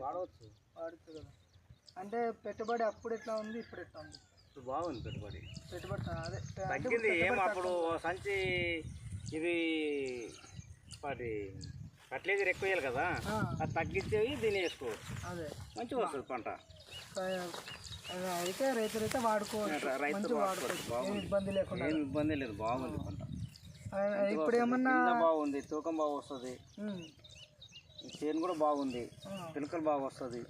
వాడవచ్చు కదా. అంటే పెట్టుబడి అప్పుడు ఎట్లా ఉంది, ఇప్పుడు ఎట్లా ఉంది? బాగుంది పెట్టుబడి. అదే తగ్గింది ఏం అప్పుడు సంచి ఇది వాటి ఫర్టిలైజర్ ఎక్కువ వేయాలి కదా, అది తగ్గించేవి దీన్ని వేసుకోవచ్చు. అదే మంచిగా వస్తుంది పంట. అయితే రైతులైతే వాడుకోవచ్చు, ఏం ఇబ్బంది లేకుండా. ఏం ఇబ్బంది లేదు, బాగుంది పంట. ఇప్పుడు ఏమన్నా బాగుంది, తూకం బాగా వస్తుంది, చేను కూడా బాగుంది, పిలకలు బాగా వస్తుంది,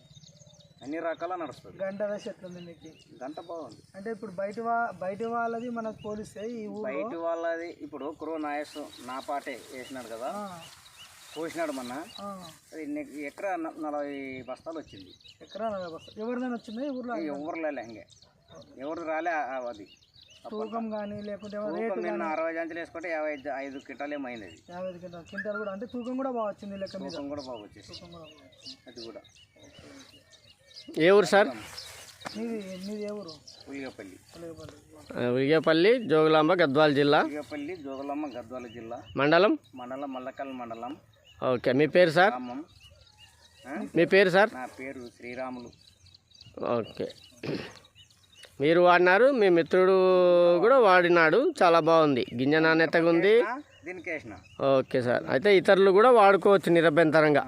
అన్ని రకాల నడుస్తుంది. గంట వేసి ఎట్లుంది మీకు? గంట బాగుంది. అంటే ఇప్పుడు బయట వాళ్ళది మనకు పోలిస్తే ఈ బయట వాళ్ళది ఇప్పుడు కురవ నాయస్ నా పాటే వేసినాడు కదా, పోసినాడు మొన్న. ఎకరా 40 బస్తాలు వచ్చింది. ఎకరా 40 బస్తాలు ఎవరిదైనా వచ్చింది? ఊర్లో ఎవరు రాలే, ఎవరు రాలే. అది తూకం కానీ లేకుంటే నిన్న 60 జంతులు వేసుకుంటే 55 క్వింటాలు ఏమైంది. అది 55 క్వింటాలు కూడా, అంటే తూకం కూడా బాగా వచ్చింది. లెక్క తూకం కూడా బాగా వచ్చేసి అది కూడా. ఏ ఊరు సార్ మీది? ఏ ఊరు? ఉలిగేపల్లి, జోగులాంబ, గద్వాల జిల్లా. ఉలిగేపల్లి, జోగులాంబ, గద్వాల జిల్లా. మండలం మల్లకల్ మండలం. ఓకే, మీ పేరు సార్? మీ పేరు సార్? నా పేరు శ్రీరాములు. ఓకే, మీరు వాడినారు, మీ మిత్రుడు కూడా వాడినాడు, చాలా బాగుంది, గింజ నాణ్యతగా ఉంది. దీనికి వేసిన. ఓకే సార్, అయితే ఇతరులు కూడా వాడుకోవచ్చు నిరభ్యంతరంగా.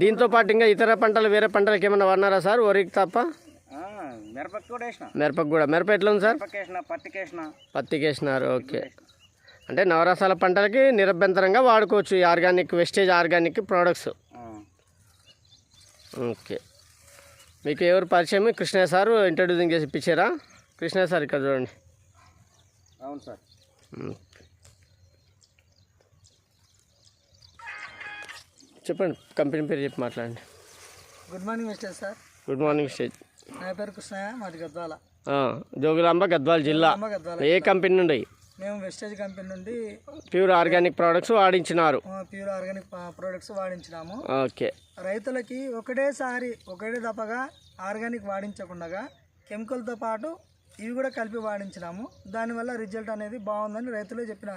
దీంతో పాటు ఇంకా ఇతర పంటలు, వేరే పంటలకు ఏమన్నా వాడినారా సార్? వరికి తప్ప మిరపకు కూడా వేసిన. మిరపకు కూడా. మిరప ఎట్లా ఉంది సార్? పత్తికి వేసినారు. ఓకే, అంటే నవరసాల పంటలకి నిరభ్యంతరంగా వాడుకోవచ్చు ఈ organic, wastage organic products. Okay, మీకు ఎవరు పరిచయం? కృష్ణయ్య సార్ ఇంట్రడ్యూసింగ్ చేసి ఇప్పించారా? కృష్ణయ్య సార్ ఇక్కడ చూడండి. అవును సార్. చెప్పండి, కంపెనీ పేరు చెప్పి మాట్లాడండి. Good morning Vestige sir. Good morning Vestige. నా పేరు కృష్ణయ్య, మాది గద్వాల. జోగులాంబ, గద్వాల జిల్లా. ఏ కంపెనీ నుండి? మేము వెస్టేజ్ కంపెనీ నుండి ప్యూర్ ఆర్గానిక్ ప్రోడక్ట్స్ వాడించినారు. ప్యూర్ ఆర్గానిక్ ప్రోడక్ట్స్ వాడించినాము. ఓకే, రైతులకి ఒకటే దప్పగా ఆర్గానిక్ వాడించకుండా కెమికల్తో పాటు ఇవి కూడా కలిపి వాడించినాము. దానివల్ల రిజల్ట్ అనేది బాగుందని రైతులే చెప్పిన.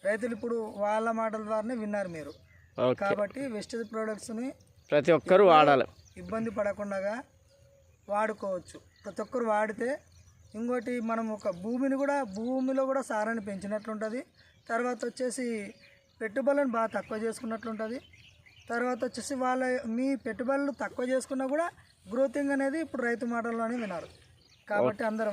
రైతులు ఇప్పుడు వాళ్ళ మాటల ద్వారానే విన్నారు మీరు. కాబట్టి వెస్టేజ్ ప్రోడక్ట్స్ని ప్రతి ఒక్కరు వాడాలి, ఇబ్బంది పడకుండా వాడుకోవచ్చు. ప్రతి ఒక్కరు వాడితే ఇంకోటి మనం ఒక భూమిలో కూడా సారాన్ని పెంచినట్లుంటుంది. తర్వాత వచ్చేసి పెట్టుబడులను బాగా తక్కువ చేసుకున్నట్లుంటుంది. తర్వాత వచ్చేసి మీ పెట్టుబడులు తక్కువ చేసుకున్నా కూడా గ్రోతింగ్ అనేది ఇప్పుడు రైతు మాటల్లోనే విన్నారు. కాబట్టి అందరూ